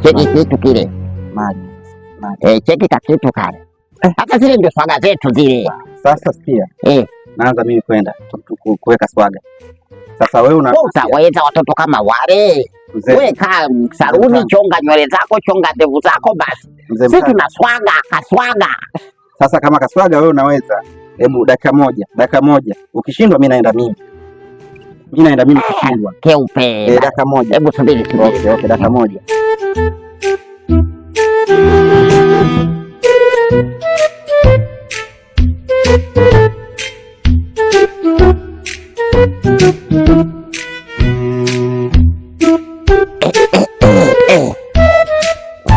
Cheki kitu kile. Maji. Cheki kitu kale. Hata zile ndio swaga zetu zile. Sasa sikia. Naanza mimi kwenda kuweka swaga. Sasa wewe utaweza watoto kama wale. Wewe kaa saluni, chonga nywele zako, chonga ndevu zako basi. Sisi tuna swaga, kaswaga. Sasa kama kaswaga wewe unaweza. Hebu dakika moja. Ukishindwa mimi naenda mimi. Kushindwa. Keupe. Dakika moja. Hebu subiri kidogo. Okay, dakika moja.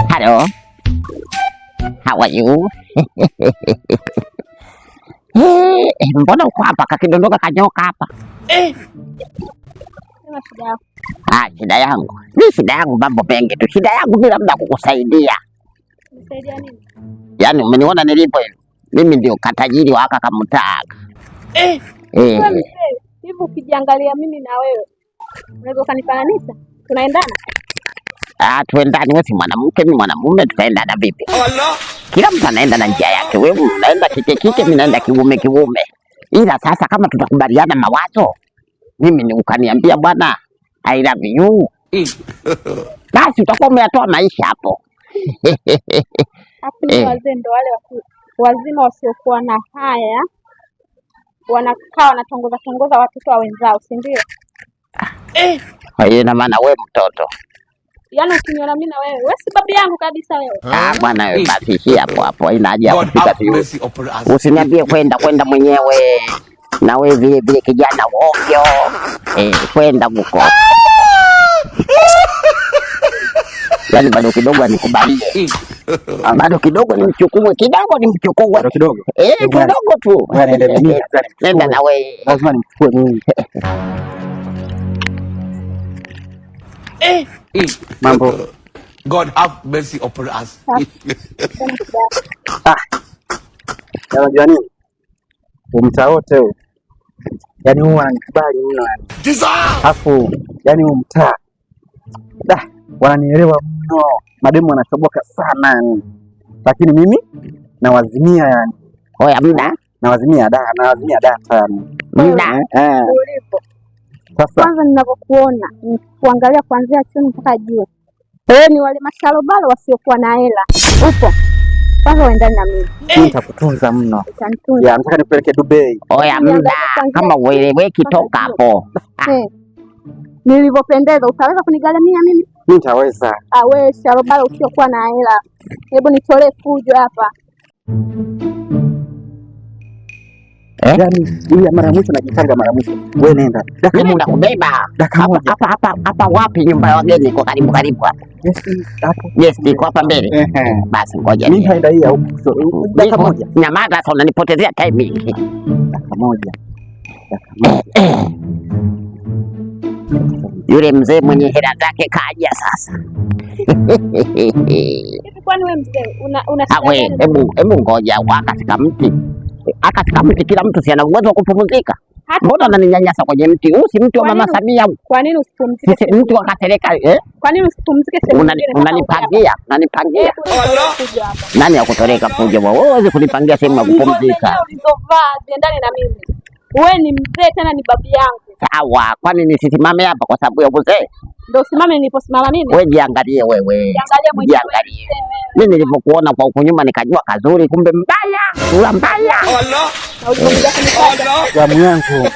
Hello. How are you? Mbona uko hapa kakidondoka kanyoka hapa? Shida yangu. Shida yangu mambo mengi tu. Shida yangu mimi labda kukusaidia. Nisaidia nini? Yaani umeniona nilipo hivi. Mimi ndio katajiri wa haka kamtaa. Hivi ukijiangalia mimi na wewe unaweza kanifananisha? Tunaendana? Tuendani, wewe si mwanamke, mimi mwanamume, tutaendana vipi? Kila mtu anaenda na njia yake. Wewe unaenda kike, mimi naenda kiume. Ila sasa kama tutakubaliana mawazo, mimi ni ukaniambia bwana I love you. Basi utakuwa umeyatoa maisha hapo. Hapo ni wazee ndio wale wazima wasiokuwa na haya. Wanakaa wanatongoza watoto wa wenzao, si ndio? Kwa hiyo ina maana wewe mtoto. Yaani ukiniona mimi na wewe si babu yangu kabisa wewe. Bwana wewe basi si hapo haina haja ya kufika hiyo. Usiniambie kwenda mwenyewe. Na wewe vile kijana ovyo. Kwenda huko. Yaani bado kidogo anikubalie. Bado kidogo nimchukue kidogo. Kidogo tu. Nenda na wewe. Lazima nimchukue mimi. Mambo. God have mercy upon us. Unajua nini? Umtaa wote huu. Yaani huwa ananikubali mno yani. Alafu yaani umtaa. Wananielewa mno. Mademu wanachoboka sana yani. Lakini mimi nawazimia yani. Oya muda. Nawazimia data yani. Muda. Sasa kwanza ninapokuona kuangalia kuanzia chini mpaka juu. Wewe ni wale mashalobalo wasiokuwa na hela. Upo. Kwanza uendane na mimi. Nitakutunza mno. Ya nataka nipeleke Dubai. Oya muda. Kama wewe kitoka hapo. Nilivyopendeza utaweza kunigaramia mimi? Nitaweza. Wewe shalobalo usiokuwa na hela. Hebu nitolee fujo hapa. Yaani huyu mara mwisho najitanga mara mwisho. Wewe nenda. Mimi nakubeba. Hapa wapi nyumba ya wageni iko karibu hapa. Yes, iko hapa mbele. Basi ngoja. Mimi naenda hii huko. Dakika moja. Nyamaza sasa unanipotezea timing. Dakika moja. Yule mzee mwenye hela zake kaja sasa. Kwani wewe mzee hebu ngoja akafika mti. Kila mtu si ana uwezo wa kupumzika. Mbona ananinyanyasa kwenye mti? Huu si mti wa Mama Samia. Kwa nini usipumzike? Sisi mti wa serikali Kwa nini usipumzike sehemu nyingine? Unanipangia. Nani akutoreka fujo wewe? Wewe huwezi kunipangia sehemu ya kupumzika. Ulizovaa ziendane na mimi. Wewe ni mzee tena ni babu yangu. Sawa, kwani nisisimame hapa kwa sababu ya uzee? Ndio simame niliposimama mimi. Wewe jiangalie wewe. Jiangalie. Mimi nilipokuona kwa huko nyuma nikajua kazuri, kumbe mbaya. Sura mbaya. Zamu yangu.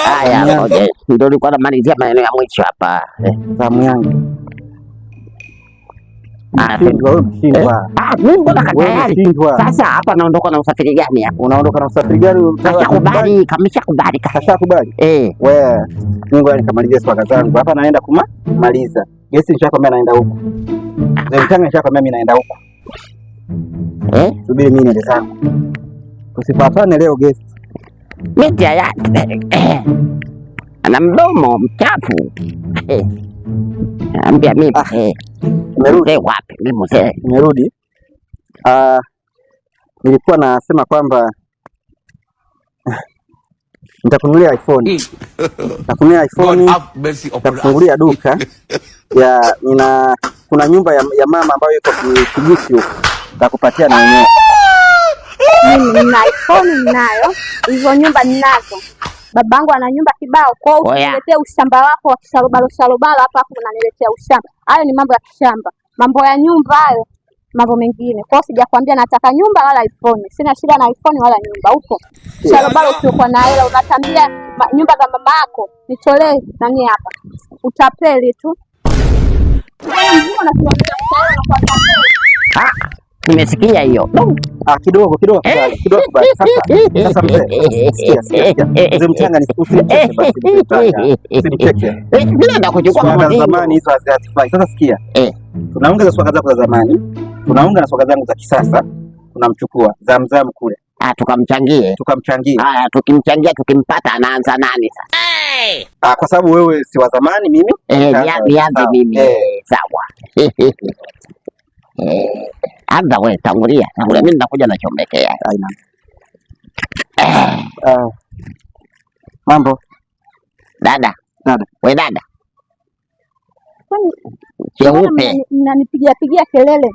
Haya, ngoja. Ndio nilikuwa namalizia maneno ya mwisho hapa. Zamu yangu. Mimi mbona tayari. Sasa hapa naondoka na usafiri gani hapa? Unaondoka na usafiri gani? Kashakubali. Kashakubali. Wewe, Mungu anikamalizie swaga zangu. Hapa naenda kumaliza. Gesi nishakwambia naenda huko. Nitanga nishakwambia mimi naenda huko. Subiri mimi niende zangu. Usipatane leo gesi. Miti ya ana mdomo mchafu. Ambia mimi nimerudi wapi? Mimi mzee nimerudi. Nilikuwa nasema kwamba Nitakununulia iPhone. Nitakununulia iPhone. Nitakufungulia duka. Kuna nyumba ya mama ambayo iko Kijichi huko. Nitakupatia na wenyewe. Mimi nina iPhone ninayo. Hizo nyumba ninazo. Babangu ana nyumba kibao. Kwa hiyo uniletea ushamba wako wa kisharobalo hapa hapo unaniletea ushamba. Hayo ni mambo ya kishamba. Mambo ya nyumba hayo. Mambo mengine. Kwa hiyo sijakwambia nataka nyumba wala iPhone. Sina shida na iPhone wala nyumba. Upo. Sharobalo usiokuwa na hela unatambia nyumba za mama yako. Nitolee nani hapa. Utapeli tu. Nimesikia hiyo. Kidogo basi. Sasa mzee Mtanga usimcheke basi mzee Mtanga. Usimcheke. Nenda kuchukua swaga za zamani hizo hazifai. Sasa sikia. Tunaongeza swaga zako za zamani. Tunaunga na swaga zangu za kisasa. Tunamchukua Zamzam kule. Tukamchangie. Haya, tukimchangia tukimpata anaanza nani sasa? Kwa sababu wewe si wa zamani mimi. Nianze mimi. Sawa. Anza wewe, tangulia. Mimi nitakuja nachomekea. Mambo. Dada. Wewe dada. Cheupe. Mnanipigia kelele.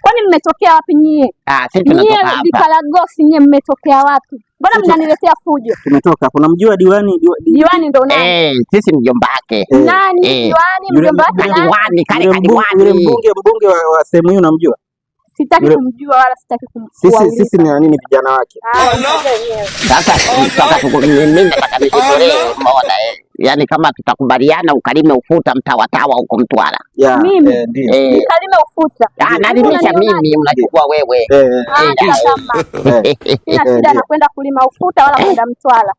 Kwani mmetokea wapi nyie? Sisi tunatoka hapa. Nyie vikaragosi nyie mmetokea wapi? Mbona mnaniletea fujo? Tumetoka. Kuna mjua diwani? Diwani ndo nani? Sisi mjomba wake. Nani diwani? Mjomba wake diwani, diwani. Mbunge wa sehemu hiyo unamjua? Sitaki kumjua wala sitaki kumjua. Sisi ni nini vijana wake? Sasa nataka mimi nataka nitolee umeona yaani kama tutakubaliana ukalime ufuta mtawatawa huko Mtwara. Mimi nikalime ufuta. Nalimisha mimi unachukua wewe. Sina shida na kwenda kulima ufuta wala kwenda Mtwara.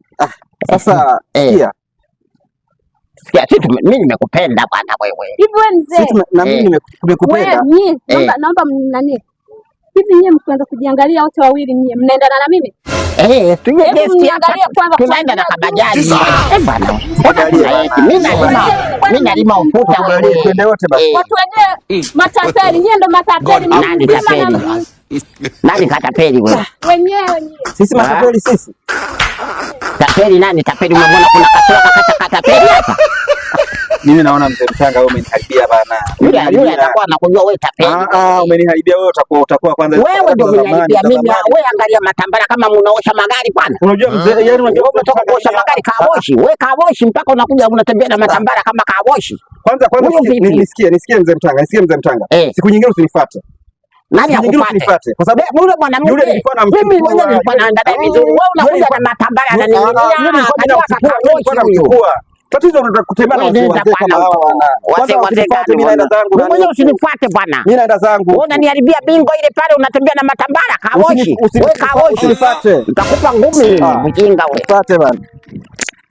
Sasa mimi nimekupenda bwana wewe. Hivi wewe mzee. Na mimi nimekupenda. Naomba nani? Hivi nyie mkianza kujiangalia wote wawili nyie mnaendana na mimi? Tuje guest hapa. Tunaenda na kabajaji. Bwana. Mimi nalima ufuta wewe. Twende wote basi. Watu wenyewe matapeli, nyie ndo matapeli. Nani katapeli wewe? Wenyewe nyie. Sisi matapeli sisi. Tapeli nani? Tapeli umemwona kuna katapeli hapa? Mimi naona mzee Mtanga wewe umeniharibia bana. Yule atakuwa anakujua wewe tapeli. Umeniharibia wewe utakuwa kwanza. Wewe ndio umeniharibia mimi. Wewe angalia matambara kama mnaosha magari bwana. Unajua mzee yani unajua unatoka kuosha magari kawoshi. Wewe kawoshi mpaka unakuja unatembea na matambara kama kawoshi. Kwanza nisikie mzee Mtanga. Siku nyingine usinifuate. Nani akufuate? Kwa sababu yule mwanamke yule nilikuwa na mimi mwenyewe nilikuwa naenda naye vizuri. Wewe unakuja na matambara na nini? Nilikuwa tatizo unataka kutembea na wazee kama hawa wazee gani? Mimi naenda zangu. Wewe mwenyewe usinifuate bwana. Mimi naenda zangu. Wewe unaniharibia bingo ile pale unatembea na matambara kawoshi. Wewe kawoshi usinifuate. Nitakupa ngumi mjinga wewe. Fuate bwana.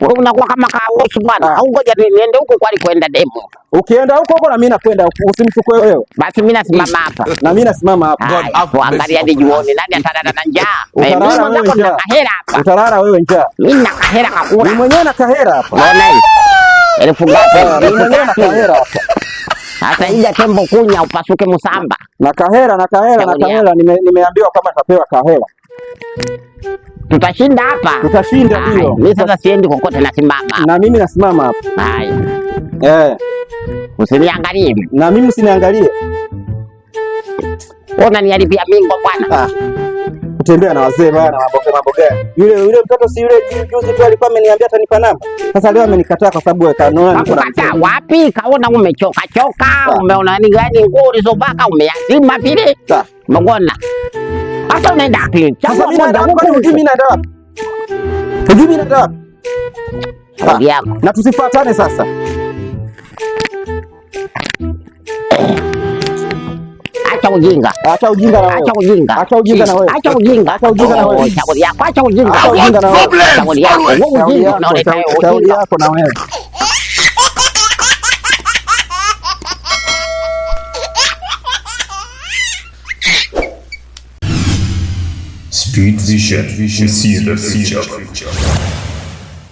Wewe unakuwa kama kawoshi bwana. Au ngoja niende huko kwani kwenda demo. Ukienda huko na mimi nakwenda huko. Usimchukue wewe. Basi mimi nasimama hapa. Na mimi nasimama hapa. Angalia hadi jioni nani atalala na njaa. Utalala wewe njaa. Utalala wewe njaa. Mimi na kahera kakula. Mimi mwenyewe na kahera hapa. Unaona hii? Elfu ngapi? Mimi mwenyewe na kahera hapa. Sasa ija tembo kunya upasuke Musamba. Na kahera nimeambiwa kama tapewa kahera. Tutashinda hapa. Tutashinda hiyo. Mimi sasa siendi kokote nasimama. Na mimi nasimama hapa. Haya. Usiniangalie. Na mimi usiniangalie. Unaniharibia bingo bwana. Kutembea na wazee bwana mambo gani? Yule mtoto si yule juzi tu alikuwa ameniambia atanipa namba. Sasa leo amenikataa kwa sababu kanaona niko na mzee. Wapi? Kaona umechoka. Umeona ni gani nguo ulizobaka umeazima vile? Umeona? Hata unaenda wapi? Sasa mimi naenda wapi? Mimi naenda wapi? Na tusifuatane sasa. Acha ujinga. Acha ujinga na wewe. Acha ujinga. Acha ujinga na wewe. Acha ujinga. Acha ujinga na wewe. Shauri yako. Acha ujinga. Acha ujinga na wewe. Shauri yako. Wewe ujinga unaoleta wewe. Shauri yako na wewe. Speed Vision. We see the future.